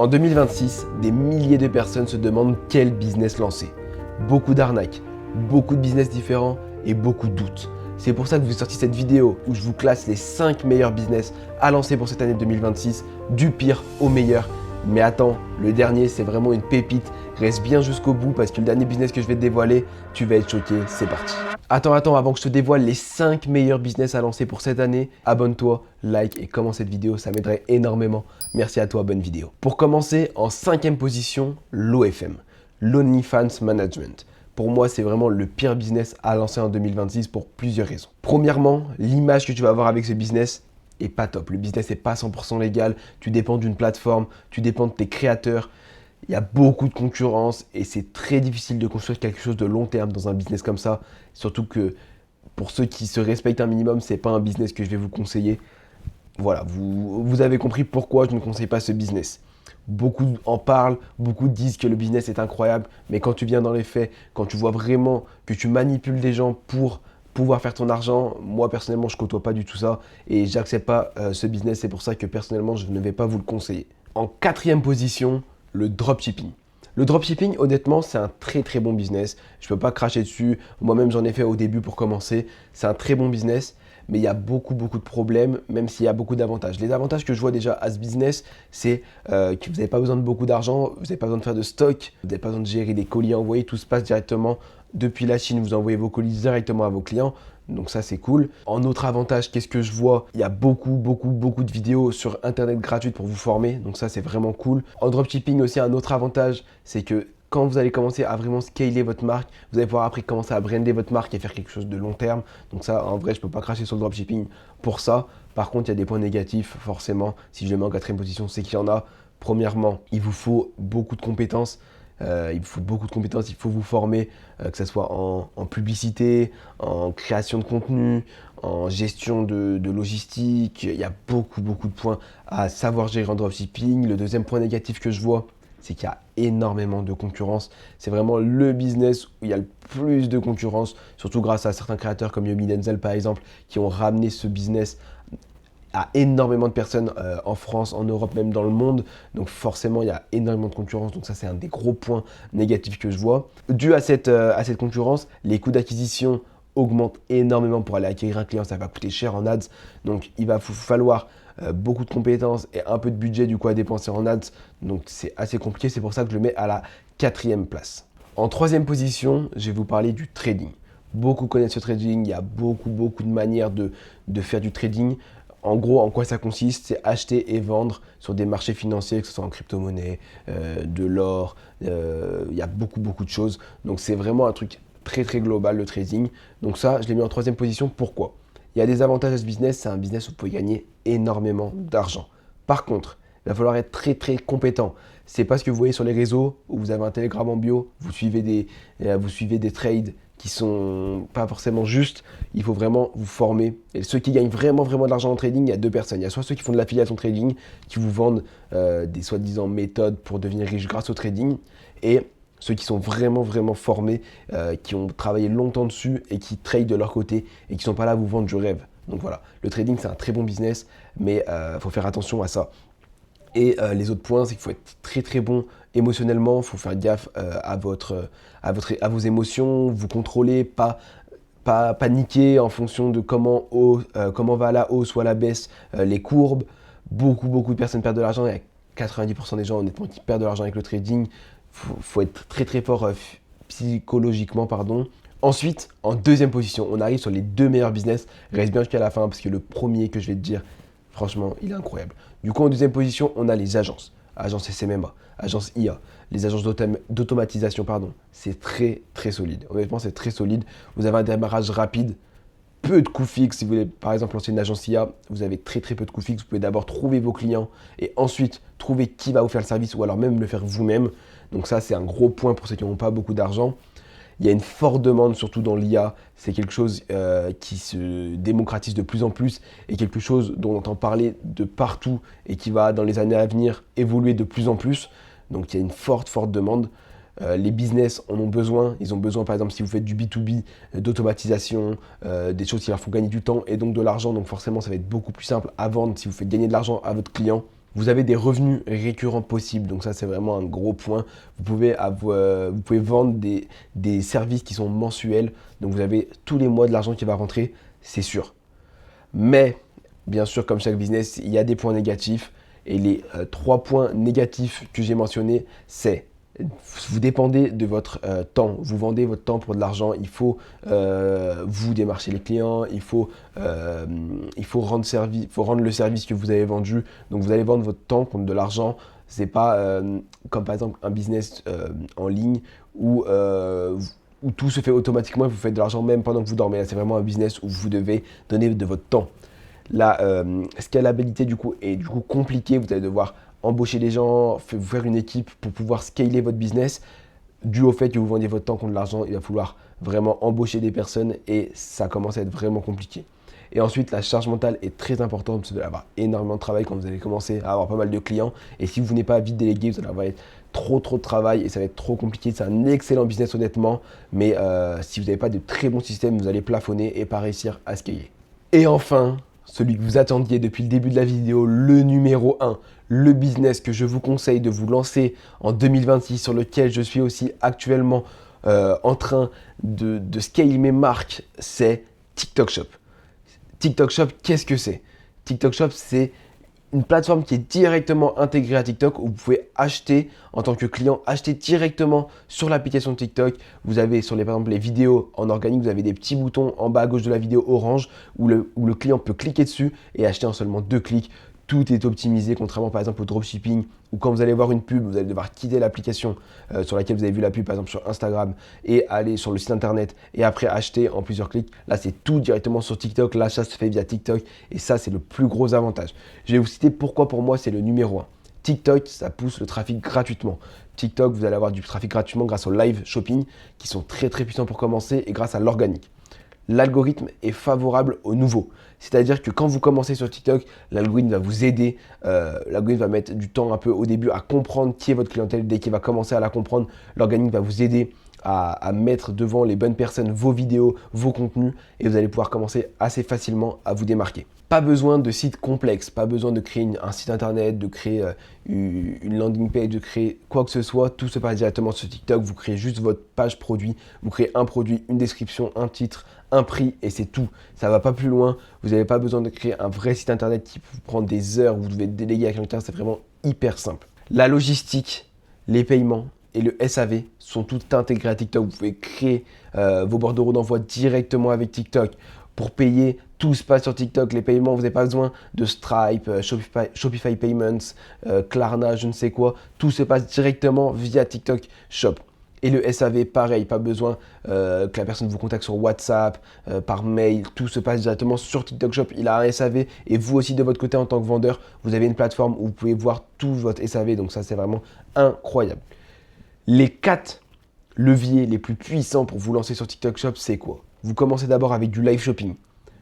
En 2026, des milliers de personnes se demandent quel business lancer. Beaucoup d'arnaques, beaucoup de business différents et beaucoup de doutes. C'est pour ça que je vous ai sorti cette vidéo où je vous classe les 5 meilleurs business à lancer pour cette année 2026, du pire au meilleur. Mais attends, le dernier c'est vraiment une pépite, reste bien jusqu'au bout parce que le dernier business que je vais te dévoiler, tu vas être choqué, c'est parti. Attends, avant que je te dévoile les 5 meilleurs business à lancer pour cette année, abonne-toi, like et commente cette vidéo, ça m'aiderait énormément. Merci à toi, bonne vidéo. Pour commencer, en 5e position, l'OFM, l'OnlyFans Management. Pour moi, c'est vraiment le pire business à lancer en 2026 pour plusieurs raisons. Premièrement, l'image que tu vas avoir avec ce business est pas top. Le business n'est pas 100% légal, tu dépends d'une plateforme, tu dépends de tes créateurs. Il y a beaucoup de concurrence et c'est très difficile de construire quelque chose de long terme dans un business comme ça. Surtout que pour ceux qui se respectent un minimum, c'est pas un business que je vais vous conseiller. Voilà, vous avez compris pourquoi je ne conseille pas ce business. Beaucoup en parlent, beaucoup disent que le business est incroyable, mais quand tu viens dans les faits, quand tu vois vraiment que tu manipules des gens pour pouvoir faire ton argent, moi personnellement je côtoie pas du tout ça et j'accepte pas ce business, c'est pour ça que personnellement je ne vais pas vous le conseiller. En 4e position, le dropshipping. Le dropshipping, honnêtement, c'est un très très bon business. Je ne peux pas cracher dessus. Moi-même, j'en ai fait au début pour commencer. C'est un très bon business, mais il y a beaucoup de problèmes, même s'il y a beaucoup d'avantages. Les avantages que je vois déjà à ce business, c'est que vous n'avez pas besoin de beaucoup d'argent, vous n'avez pas besoin de faire de stock, vous n'avez pas besoin de gérer des colis envoyés, tout se passe directement depuis la Chine. Vous envoyez vos colis directement à vos clients. Donc ça, c'est cool. En autre avantage, qu'est-ce que je vois? Il y a beaucoup de vidéos sur Internet gratuites pour vous former. Donc ça, c'est vraiment cool. En dropshipping aussi, un autre avantage, c'est que quand vous allez commencer à vraiment scaler votre marque, vous allez pouvoir après commencer à brander votre marque et faire quelque chose de long terme. Donc ça, en vrai, je ne peux pas cracher sur le dropshipping pour ça. Par contre, il y a des points négatifs, forcément. Si je le mets en 4e position, c'est qu'il y en a. Premièrement, il vous faut beaucoup de compétences. Il faut vous former, que ce soit en publicité, en création de contenu, en gestion de logistique. Il y a beaucoup de points à savoir gérer en dropshipping. Le deuxième point négatif que je vois, c'est qu'il y a énormément de concurrence. C'est vraiment le business où il y a le plus de concurrence, surtout grâce à certains créateurs comme Yomi Denzel par exemple, qui ont ramené ce business à énormément de personnes en France, en Europe, même dans le monde. Donc forcément, il y a énormément de concurrence. Donc ça, c'est un des gros points négatifs que je vois. Dû à cette concurrence, les coûts d'acquisition augmentent énormément pour aller acquérir un client. Ça va coûter cher en ads. Donc il va vous falloir beaucoup de compétences et un peu de budget du coup à dépenser en ads. Donc c'est assez compliqué. C'est pour ça que je le mets à la 4e place. En 3e position, je vais vous parler du trading. Beaucoup connaissent ce trading. Il y a beaucoup de manières de faire du trading. En gros, en quoi ça consiste? C'est acheter et vendre sur des marchés financiers, que ce soit en crypto-monnaie, de l'or, il y a beaucoup de choses. Donc c'est vraiment un truc très global, le trading. Donc ça, je l'ai mis en 3e position. Pourquoi? Il y a des avantages à ce business, c'est un business où vous pouvez gagner énormément d'argent. Par contre, il va falloir être très compétent. C'est pas ce que vous voyez sur les réseaux où vous avez un Telegram en bio, vous suivez des trades qui sont pas forcément justes. Il faut vraiment vous former. Et ceux qui gagnent vraiment de l'argent en trading, il y a deux personnes. Il y a soit ceux qui font de l'affiliation trading, qui vous vendent des soi-disant méthodes pour devenir riche grâce au trading, et ceux qui sont vraiment formés, qui ont travaillé longtemps dessus et qui tradent de leur côté et qui sont pas là à vous vendre du rêve. Donc voilà, le trading c'est un très bon business, mais il faut faire attention à ça. Et les autres points, c'est qu'il faut être très bon émotionnellement, il faut faire gaffe à vos émotions, vous contrôler, pas paniquer en fonction de comment va à la hausse ou à la baisse les courbes. Beaucoup de personnes perdent de l'argent, il y a 90% des gens honnêtement qui perdent de l'argent avec le trading. Faut être très fort psychologiquement, pardon. Ensuite, en 2e position, on arrive sur les 2 meilleurs business. Reste bien jusqu'à la fin parce que le premier que je vais te dire, franchement, il est incroyable. Du coup, en 2e position, on a les agences. Agences SMMA, agences IA, les agences d'automatisation, pardon. C'est très solide. Honnêtement, c'est très solide. Vous avez un démarrage rapide, peu de coûts fixes. Si vous voulez, par exemple, lancer une agence IA, vous avez très peu de coûts fixes. Vous pouvez d'abord trouver vos clients et ensuite trouver qui va vous faire le service ou alors même le faire vous-même. Donc ça, c'est un gros point pour ceux qui n'ont pas beaucoup d'argent. Il y a une forte demande, surtout dans l'IA. C'est quelque chose qui se démocratise de plus en plus et quelque chose dont on entend parler de partout et qui va, dans les années à venir, évoluer de plus en plus. Donc il y a une forte demande. Les business en ont besoin. Ils ont besoin, par exemple, si vous faites du B2B, d'automatisation, des choses qui leur font gagner du temps et donc de l'argent. Donc forcément, ça va être beaucoup plus simple à vendre si vous faites gagner de l'argent à votre client. Vous avez des revenus récurrents possibles, donc ça c'est vraiment un gros point. Vous pouvez vendre des services qui sont mensuels, donc vous avez tous les mois de l'argent qui va rentrer, c'est sûr. Mais, bien sûr, comme chaque business, il y a des points négatifs. Et les 3 points négatifs que j'ai mentionnés, c'est vous dépendez de votre temps. Vous vendez votre temps pour de l'argent. Il faut vous démarcher les clients. Il faut rendre le service que vous avez vendu. Donc, vous allez vendre votre temps contre de l'argent. C'est pas comme par exemple un business en ligne où tout se fait automatiquement et vous faites de l'argent même pendant que vous dormez. Là, c'est vraiment un business où vous devez donner de votre temps. La scalabilité du coup est compliquée. Vous allez devoir embaucher des gens, faire une équipe pour pouvoir scaler votre business. Dû au fait que vous vendiez votre temps contre l'argent, il va falloir vraiment embaucher des personnes et ça commence à être vraiment compliqué. Et ensuite, la charge mentale est très importante parce que vous allez avoir énormément de travail quand vous allez commencer à avoir pas mal de clients. Et si vous venez pas vite déléguer, vous allez avoir trop de travail et ça va être trop compliqué. C'est un excellent business honnêtement, mais si vous n'avez pas de très bons systèmes, vous allez plafonner et pas réussir à scaler. Et enfin, celui que vous attendiez depuis le début de la vidéo, le numéro 1, le business que je vous conseille de vous lancer en 2026, sur lequel je suis aussi actuellement en train de scaler mes marques, c'est TikTok Shop. TikTok Shop, qu'est-ce que c'est? TikTok Shop, c'est une plateforme qui est directement intégrée à TikTok où vous pouvez acheter en tant que client, acheter directement sur l'application TikTok. Vous avez par exemple les vidéos en organique, vous avez des petits boutons en bas à gauche de la vidéo orange où le client peut cliquer dessus et acheter en seulement 2 clics. Tout est optimisé, contrairement par exemple au dropshipping où quand vous allez voir une pub, vous allez devoir quitter l'application sur laquelle vous avez vu la pub, par exemple sur Instagram, et aller sur le site internet et après acheter en plusieurs clics. Là, c'est tout directement sur TikTok. L'achat se fait via TikTok et ça, c'est le plus gros avantage. Je vais vous citer pourquoi pour moi, c'est le numéro 1. TikTok, ça pousse le trafic gratuitement. TikTok, vous allez avoir du trafic gratuitement grâce au live shopping qui sont très puissants pour commencer et grâce à l'organique. L'algorithme est favorable aux nouveaux. C'est-à-dire que quand vous commencez sur TikTok, l'algorithme va vous aider. L'algorithme va mettre du temps un peu au début à comprendre qui est votre clientèle. Dès qu'il va commencer à la comprendre, l'organique va vous aider à mettre devant les bonnes personnes vos vidéos, vos contenus et vous allez pouvoir commencer assez facilement à vous démarquer. Pas besoin de site complexe, pas besoin de créer un site internet, de créer une landing page, de créer quoi que ce soit. Tout se passe directement sur TikTok. Vous créez juste votre page produit, vous créez un produit, une description, un titre, un prix et c'est tout. Ça ne va pas plus loin. Vous n'avez pas besoin de créer un vrai site internet qui vous prend des heures, vous devez déléguer à quelqu'un. C'est vraiment hyper simple. La logistique, les paiements et le SAV sont tout intégrés à TikTok. Vous pouvez créer vos bordereaux d'envoi directement avec TikTok. Pour payer, tout se passe sur TikTok. Les paiements, vous n'avez pas besoin de Stripe, Shopify Payments, Klarna, je ne sais quoi. Tout se passe directement via TikTok Shop. Et le SAV, pareil, pas besoin que la personne vous contacte sur WhatsApp, par mail. Tout se passe directement sur TikTok Shop. Il a un SAV et vous aussi de votre côté en tant que vendeur, vous avez une plateforme où vous pouvez voir tout votre SAV. Donc ça, c'est vraiment incroyable. Les 4 leviers les plus puissants pour vous lancer sur TikTok Shop, c'est quoi? Vous commencez d'abord avec du live shopping.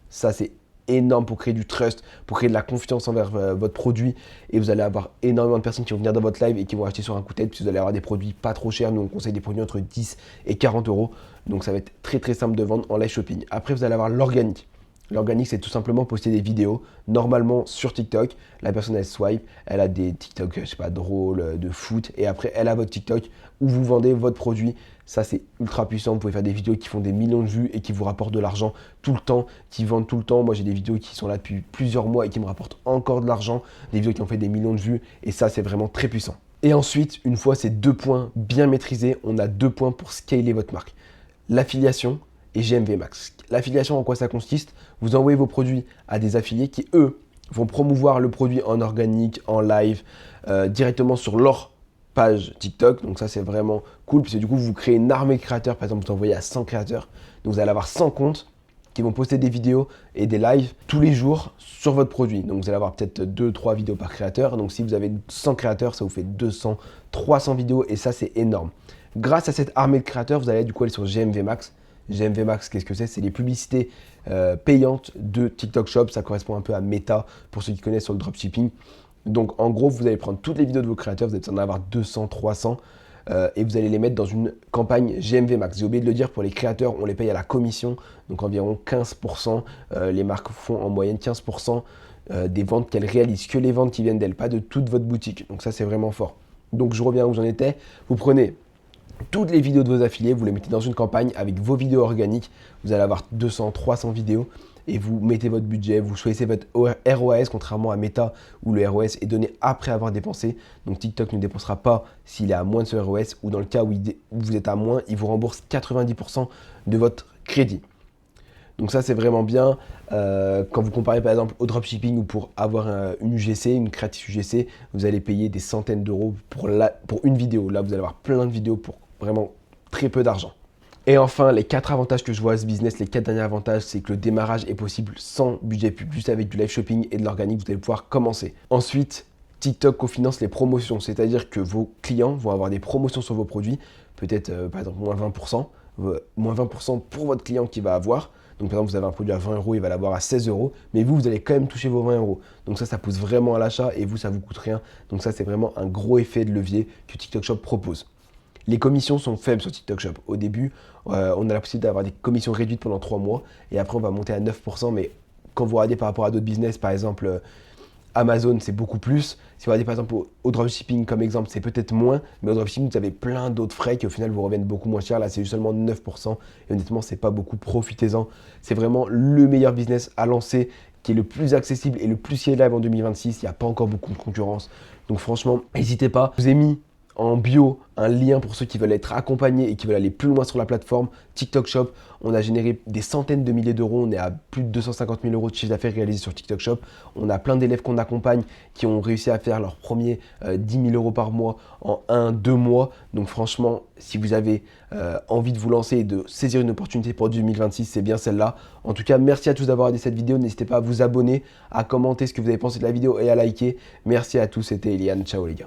Ça, c'est énorme pour créer du trust, pour créer de la confiance envers votre produit. Et vous allez avoir énormément de personnes qui vont venir dans votre live et qui vont acheter sur un coup de tête. Puis vous allez avoir des produits pas trop chers. Nous, on conseille des produits entre 10 et 40 euros. Donc, ça va être très simple de vendre en live shopping. Après, vous allez avoir l'organique. L'organique, c'est tout simplement poster des vidéos, normalement sur TikTok. La personne, elle swipe, elle a des TikTok, je sais pas, drôles, de foot. Et après, elle a votre TikTok où vous vendez votre produit. Ça, c'est ultra puissant. Vous pouvez faire des vidéos qui font des millions de vues et qui vous rapportent de l'argent tout le temps, qui vendent tout le temps. Moi, j'ai des vidéos qui sont là depuis plusieurs mois et qui me rapportent encore de l'argent. Des vidéos qui ont fait des millions de vues. Et ça, c'est vraiment très puissant. Et ensuite, une fois ces 2 points bien maîtrisés, on a 2 points pour scaler votre marque. L'affiliation et GMV Max. L'affiliation, en quoi ça consiste? Vous envoyez vos produits à des affiliés qui, eux, vont promouvoir le produit en organique, en live, directement sur leur page TikTok. Donc ça, c'est vraiment cool, puisque du coup, vous créez une armée de créateurs. Par exemple, vous envoyez à 100 créateurs. Donc vous allez avoir 100 comptes qui vont poster des vidéos et des lives tous les jours sur votre produit. Donc vous allez avoir peut-être 2-3 vidéos par créateur. Donc si vous avez 100 créateurs, ça vous fait 200, 300 vidéos et ça, c'est énorme. Grâce à cette armée de créateurs, vous allez du coup aller sur GMV Max. GMV Max, qu'est-ce que c'est? C'est les publicités payantes de TikTok Shop. Ça correspond un peu à Meta pour ceux qui connaissent sur le dropshipping. Donc en gros, vous allez prendre toutes les vidéos de vos créateurs, vous allez en avoir 200, 300 et vous allez les mettre dans une campagne GMV Max. J'ai oublié de le dire, pour les créateurs, on les paye à la commission, donc environ 15%. Les marques font en moyenne 15% des ventes qu'elle réalise, que les ventes qui viennent d'elle, pas de toute votre boutique. Donc ça, c'est vraiment fort. Donc je reviens où j'en étais. Vous prenez toutes les vidéos de vos affiliés, vous les mettez dans une campagne avec vos vidéos organiques. Vous allez avoir 200, 300 vidéos et vous mettez votre budget, vous choisissez votre ROAS, contrairement à Meta où le ROAS est donné après avoir dépensé. Donc TikTok ne dépensera pas s'il est à moins de ce ROAS, ou dans le cas où vous êtes à moins, il vous rembourse 90% de votre crédit. Donc ça, c'est vraiment bien. Quand vous comparez par exemple au dropshipping ou pour avoir une UGC, une créative UGC, vous allez payer des centaines d'euros pour une vidéo. Là, vous allez avoir plein de vidéos pour vraiment très peu d'argent. Et enfin, les 4 avantages que je vois à ce business, les 4 derniers avantages, c'est que le démarrage est possible sans budget pub, juste avec du live shopping et de l'organique, vous allez pouvoir commencer. Ensuite, TikTok cofinance les promotions, c'est-à-dire que vos clients vont avoir des promotions sur vos produits, peut-être par exemple moins 20%, moins 20% pour votre client qui va avoir. Donc par exemple, vous avez un produit à 20 euros, il va l'avoir à 16 euros, mais vous allez quand même toucher vos 20 euros. Donc ça pousse vraiment à l'achat et vous, ça vous coûte rien. Donc ça, c'est vraiment un gros effet de levier que TikTok Shop propose. Les commissions sont faibles sur TikTok Shop. Au début, on a la possibilité d'avoir des commissions réduites pendant 3 mois et après, on va monter à 9%. Mais quand vous regardez par rapport à d'autres business, par exemple Amazon, c'est beaucoup plus. Si vous regardez par exemple au dropshipping comme exemple, c'est peut-être moins. Mais au dropshipping, vous avez plein d'autres frais qui au final vous reviennent beaucoup moins cher. Là, c'est seulement 9%. Et honnêtement, c'est pas beaucoup. Profitez-en. C'est vraiment le meilleur business à lancer, qui est le plus accessible et le plus scalable en 2026. Il n'y a pas encore beaucoup de concurrence. Donc franchement, n'hésitez pas. Je vous ai mis en bio un lien pour ceux qui veulent être accompagnés et qui veulent aller plus loin sur la plateforme TikTok Shop. On a généré des centaines de milliers d'euros, on est à plus de 250 000 euros de chiffre d'affaires réalisé sur TikTok Shop. On a plein d'élèves qu'on accompagne qui ont réussi à faire leur premier 10 000 euros par mois en 1-2 mois. Donc franchement, si vous avez envie de vous lancer et de saisir une opportunité pour 2026, c'est bien celle-là. En tout cas, merci à tous d'avoir regardé cette vidéo. N'hésitez pas à vous abonner, à commenter ce que vous avez pensé de la vidéo et à liker. Merci à tous, c'était Eliane. Ciao les gars.